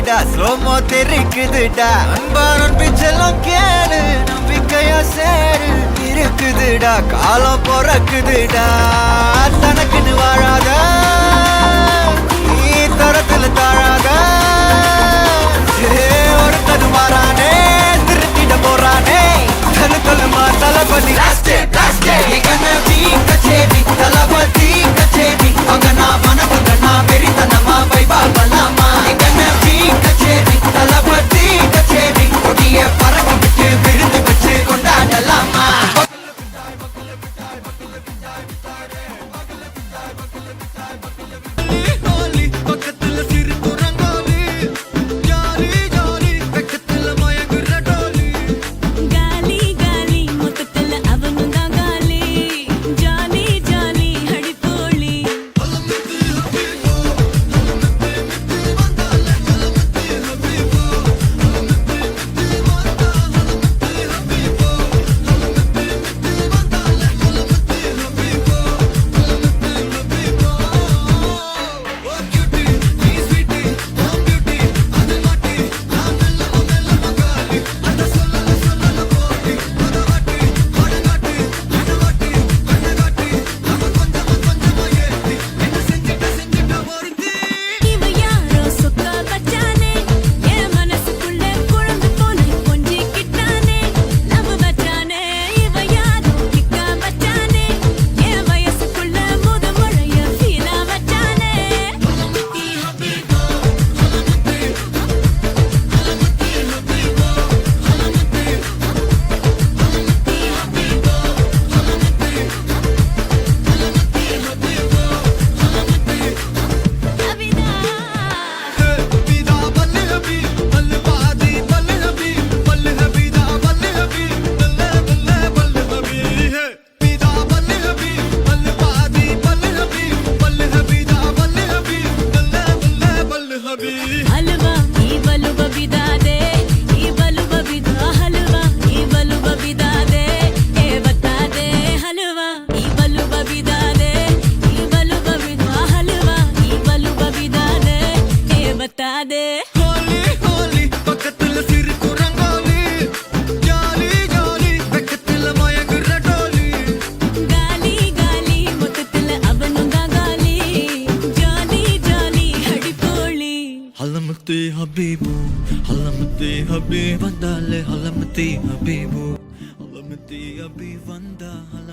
தெரிக்குதுடா slo-mo தெரிக்குதுடா அன்பாரன் பிச்செல்லாம் கேளு நம்பிக்கையா சேரு இருக்குதுடா காலம் பொறக்குதுடா தனக்குன்னு வாழாத நீ தரத்துல தாழாத ஒருத்தது மாறானே திருத்திட போறானே தலுக்கலுமா தளபதி கச்சேரி தளபதி கச்சேரி அங்க நான் மனசுல நான் வெறித்தனமா வைபா பண்ணலாமா கச்சேரி தளபதி கச்சேரி கொடிய பறக்க விட்டு விழுந்து வச்சு கொண்டாடலாமா Habibu, halamati habib, andale halamati habibu, halamati habib, andale.